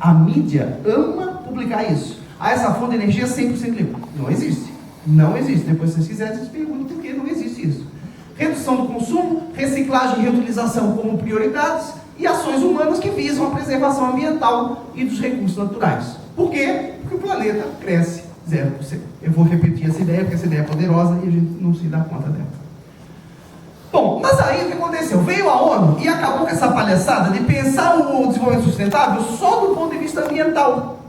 A mídia ama publicar isso. Essa fonte de energia é 100% limpa. Não existe. Não existe. Depois, se vocês quiserem, vocês perguntam por que não existe isso. Redução do consumo, reciclagem e reutilização como prioridades e ações humanas que visam a preservação ambiental e dos recursos naturais. Por quê? Porque o planeta cresce 0%. Eu vou repetir essa ideia, porque essa ideia é poderosa e a gente não se dá conta dela. Bom, mas aí o que aconteceu? Veio a ONU e acabou com essa palhaçada de pensar o desenvolvimento sustentável só do ponto de vista ambiental.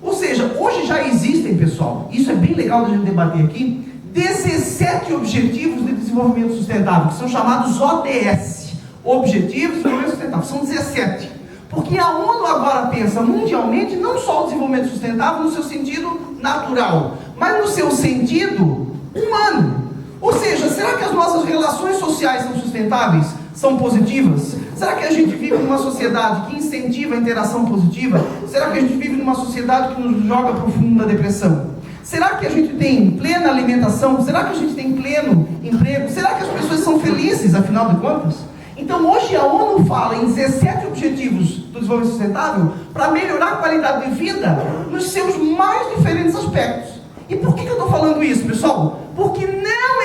Ou seja, hoje já existem, pessoal, isso é bem legal da gente debater aqui, 17 Objetivos de Desenvolvimento Sustentável, que são chamados ODS, Objetivos de Desenvolvimento Sustentável, são 17. Porque a ONU agora pensa mundialmente não só o desenvolvimento sustentável no seu sentido natural, mas no seu sentido humano. Ou seja, será que as nossas relações sociais são sustentáveis? São positivas? Será que a gente vive numa sociedade que incentiva a interação positiva? Será que a gente vive numa sociedade que nos joga para o fundo da depressão? Será que a gente tem plena alimentação? Será que a gente tem pleno emprego? Será que as pessoas são felizes, afinal de contas? Então, hoje a ONU fala em 17 Objetivos do Desenvolvimento Sustentável para melhorar a qualidade de vida nos seus mais diferentes aspectos. E por que eu estou falando isso, pessoal? Porque não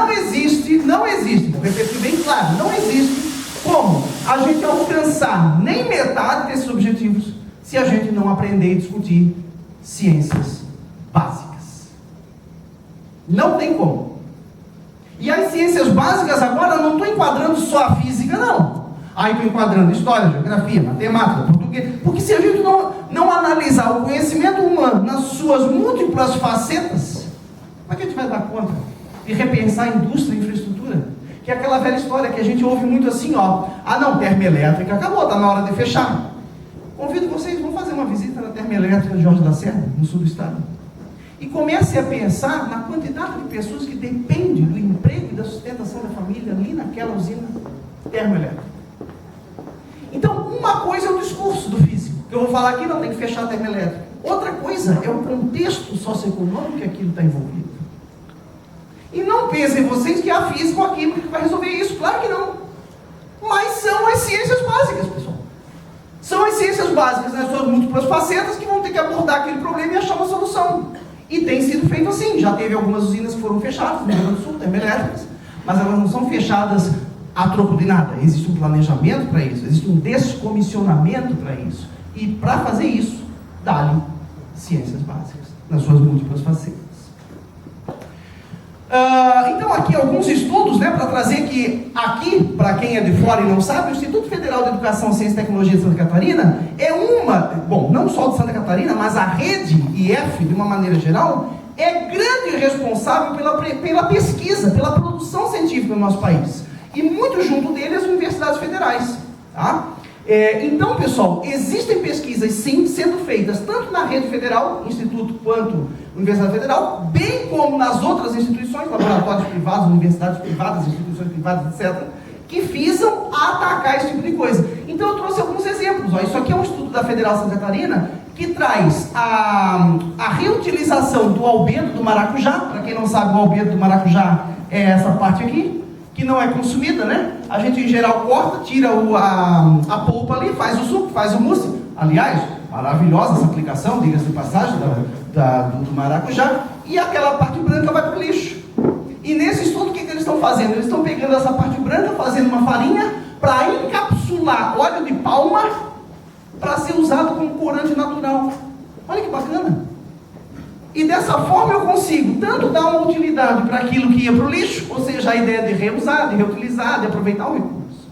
existe, vou repetir bem claro, não existe como a gente alcançar nem metade desses objetivos se a gente não aprender e discutir ciências básicas. Não tem como. E as ciências básicas agora eu não estou enquadrando só a física, não. Aí estou enquadrando história, geografia, matemática, português. Porque se a gente não analisar o conhecimento humano nas suas múltiplas facetas, como é que a gente vai dar conta de repensar a indústria e a infraestrutura? Que é aquela velha história que a gente ouve muito assim, não, termoelétrica acabou, está na hora de fechar. Convido vocês, vão fazer uma visita na termoelétrica de Jorge Lacerda, no sul do estado. E comece a pensar na quantidade de pessoas que dependem do emprego e da sustentação da família ali naquela usina termoelétrica. Então, uma coisa é o discurso do físico, que eu vou falar aqui, não tem que fechar a termoelétrica. Outra coisa é o contexto socioeconômico que aquilo está envolvido. E não pensem vocês que é a física ou a química que vai resolver isso, claro que não. Mas são as ciências básicas, pessoal. São as ciências básicas nas suas múltiplas facetas que vão ter que abordar aquele problema e achar uma solução. E tem sido feito assim, já teve algumas usinas que foram fechadas no Rio Grande do Sul, termoelétricas, mas elas não são fechadas a troco de nada. Existe um planejamento para isso, existe um descomissionamento para isso. E para fazer isso, dá-lhe ciências básicas, nas suas múltiplas facetas. Então aqui alguns estudos, para trazer que aqui, para quem é de fora e não sabe, o Instituto Federal de Educação, Ciência e Tecnologia de Santa Catarina é não só de Santa Catarina, mas a rede IF, de uma maneira geral, é grande responsável pela pesquisa, pela produção científica no nosso país. E muito junto dele as universidades federais. Tá? Então, pessoal, existem pesquisas, sim, sendo feitas tanto na rede federal, instituto, quanto Universidade Federal, bem como nas outras instituições, laboratórios privados, universidades privadas, instituições privadas, etc., que visam atacar esse tipo de coisa. Então, eu trouxe alguns exemplos. Isso aqui é um estudo da Federal Santa Catarina, que traz a reutilização do albedo do maracujá. Para quem não sabe, o albedo do maracujá é essa parte aqui, que não é consumida, A gente, em geral, corta, tira a polpa ali, faz o suco, faz o mousse. Aliás, maravilhosa essa aplicação, diga-se de passagem, do maracujá. E aquela parte branca vai para o lixo. E nesse estudo, o que eles estão fazendo? Eles estão pegando essa parte branca, fazendo uma farinha para encapsular óleo de palma para ser usado como corante natural. Olha que bacana! E dessa forma eu consigo tanto dar uma utilidade para aquilo que ia para o lixo, ou seja, a ideia de reusar, de reutilizar, de aproveitar o recurso,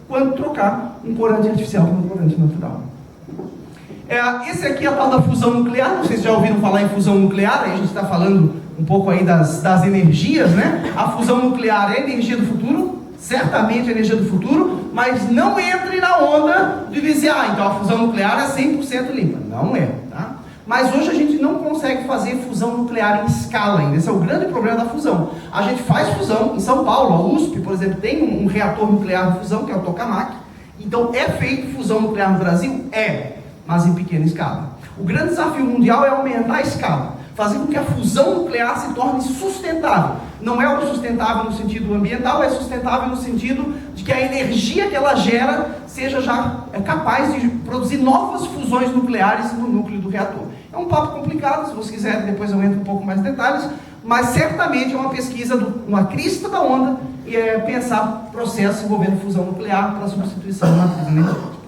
quanto trocar um corante artificial por um corante natural. Esse aqui é a tal da fusão nuclear. Não sei se já ouviram falar em fusão nuclear. Aí a gente está falando um pouco aí das energias, A fusão nuclear é a energia do futuro, certamente a energia do futuro, mas não entre na onda de dizer, então a fusão nuclear é 100% limpa. Não é, tá? Mas hoje a gente não consegue fazer fusão nuclear em escala ainda. Esse é o grande problema da fusão. A gente faz fusão em São Paulo, a USP, por exemplo, tem um reator nuclear de fusão, que é o tokamak. Então é feito fusão nuclear no Brasil? Mas em pequena escala. O grande desafio mundial é aumentar a escala, fazer com que a fusão nuclear se torne sustentável. não é sustentável no sentido ambiental, é sustentável no sentido de que a energia que ela gera seja já capaz de produzir novas fusões nucleares no núcleo do reator. É um papo complicado, se vocês quiserem depois eu entro um pouco mais em detalhes, mas certamente é uma pesquisa, uma crista da onda, e é pensar processos envolvendo fusão nuclear para substituição da matriz energética.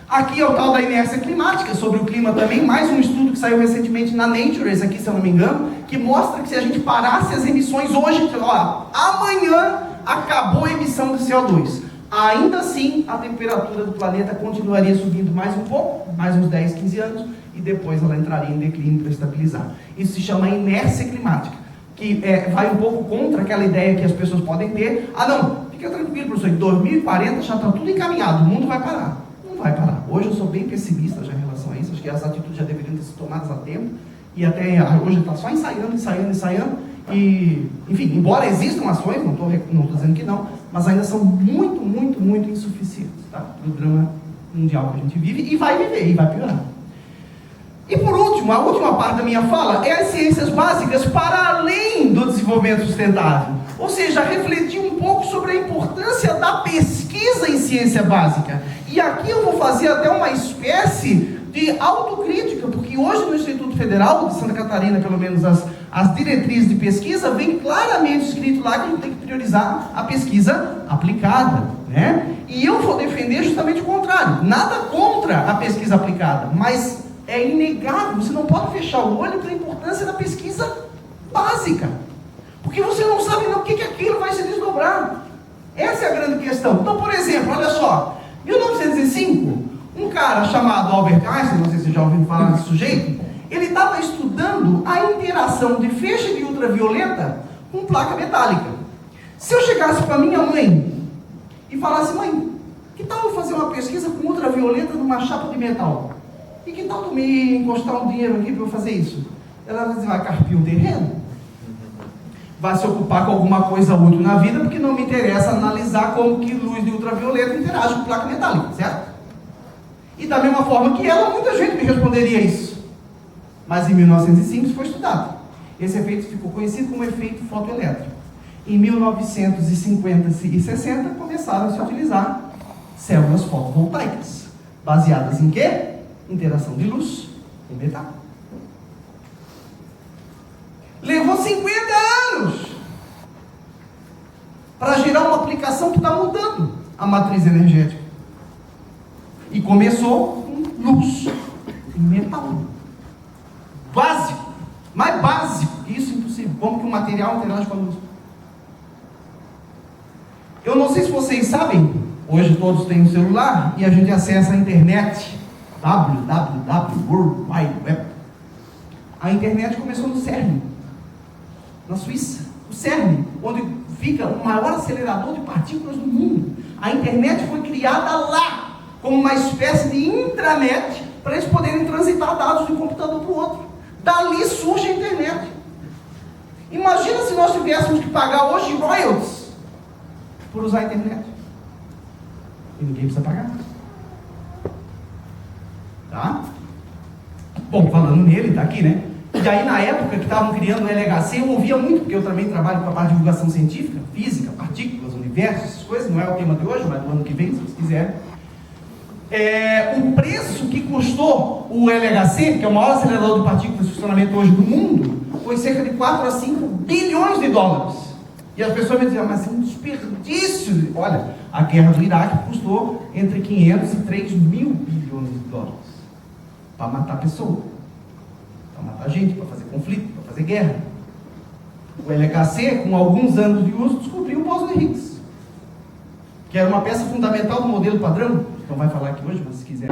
Aqui é o tal da inércia climática, sobre o clima também, mais um estudo que saiu recentemente na Nature, esse aqui se eu não me engano, que mostra que se a gente parasse as emissões hoje, amanhã acabou a emissão de CO2. Ainda assim, a temperatura do planeta continuaria subindo mais um pouco, mais uns 10, 15 anos, e depois ela entraria em declínio para estabilizar. Isso se chama inércia climática, que vai um pouco contra aquela ideia que as pessoas podem ter. Ah não, fica tranquilo, professor, em 2040 já está tudo encaminhado, o mundo vai parar. Não vai parar. Hoje eu sou bem pessimista já em relação a isso, acho que as atitudes já deveriam ter sido tomadas a tempo, e até hoje está só ensaiando, e, enfim, embora existam ações, não estou dizendo que não, mas ainda são muito insuficientes, tá? Do drama mundial que a gente vive, e vai viver, e vai piorar. E por último, a última parte da minha fala é as ciências básicas para além do desenvolvimento sustentável. Ou seja, refletir um pouco sobre a importância da pesquisa em ciência básica. E aqui eu vou fazer até uma espécie de autocrítica, porque hoje no Instituto Federal de Santa Catarina, pelo menos as diretrizes de pesquisa, vem claramente escrito lá que a gente tem que priorizar a pesquisa aplicada, né? E eu vou defender justamente o contrário. Nada contra a pesquisa aplicada, mas é inegável, você não pode fechar o olho para a importância da pesquisa básica, porque você não sabe no que aquilo vai se desdobrar. Essa é a grande questão. Então, por exemplo, olha só, 1905, um cara chamado Albert Einstein, não sei se vocês já ouviram falar desse sujeito, ele estava estudando a interação de feixe de ultravioleta com placa metálica. Se eu chegasse para minha mãe e falasse, mãe, que tal eu fazer uma pesquisa com ultravioleta numa chapa de metal? E que tal tu me encostar um dinheiro aqui para eu fazer isso? Ela vai dizer, vai carpir um terreno? Vai se ocupar com alguma coisa útil na vida, porque não me interessa analisar como que luz de ultravioleta interage com placa metálica, certo? E da mesma forma que ela, muita gente me responderia isso. Mas em 1905 isso foi estudado. Esse efeito ficou conhecido como efeito fotoelétrico. Em 1950 e 60 começaram a se utilizar células fotovoltaicas. Baseadas em quê? Interação de luz com metal. Levou 50 anos para gerar uma aplicação que está mudando a matriz energética. E começou com luz e metal. Básico, mais básico que isso, impossível. Como que um material interage com a luz? Eu não sei se vocês sabem, hoje todos têm um celular e a gente acessa a internet, www, World Wide Web. A internet começou no CERN, na Suíça. O CERN, onde fica o maior acelerador de partículas do mundo. A internet foi criada lá, como uma espécie de intranet, para eles poderem transitar dados de um computador para o outro. Dali surge a internet. Imagina se nós tivéssemos que pagar hoje royalties por usar a internet. E ninguém precisa pagar. Tá? Bom, falando nele, tá aqui, né? E aí, na época que estavam criando o LHC, eu ouvia muito, porque eu também trabalho com a parte de divulgação científica, física, partículas, universo, essas coisas, não é o tema de hoje, mas do ano que vem, se vocês quiserem. O preço que custou o LHC, que é o maior acelerador de partículas de funcionamento hoje do mundo, foi cerca de 4 a 5 bilhões de dólares. E as pessoas me diziam, mas é um desperdício. Olha, a guerra do Iraque custou entre 500 e 3 mil bilhões de dólares. Para matar pessoas, para matar gente, para fazer conflito, para fazer guerra. O LHC, com alguns anos de uso, descobriu o Bose-Higgs, que era uma peça fundamental do modelo padrão. Não vai falar aqui hoje, mas se quiser.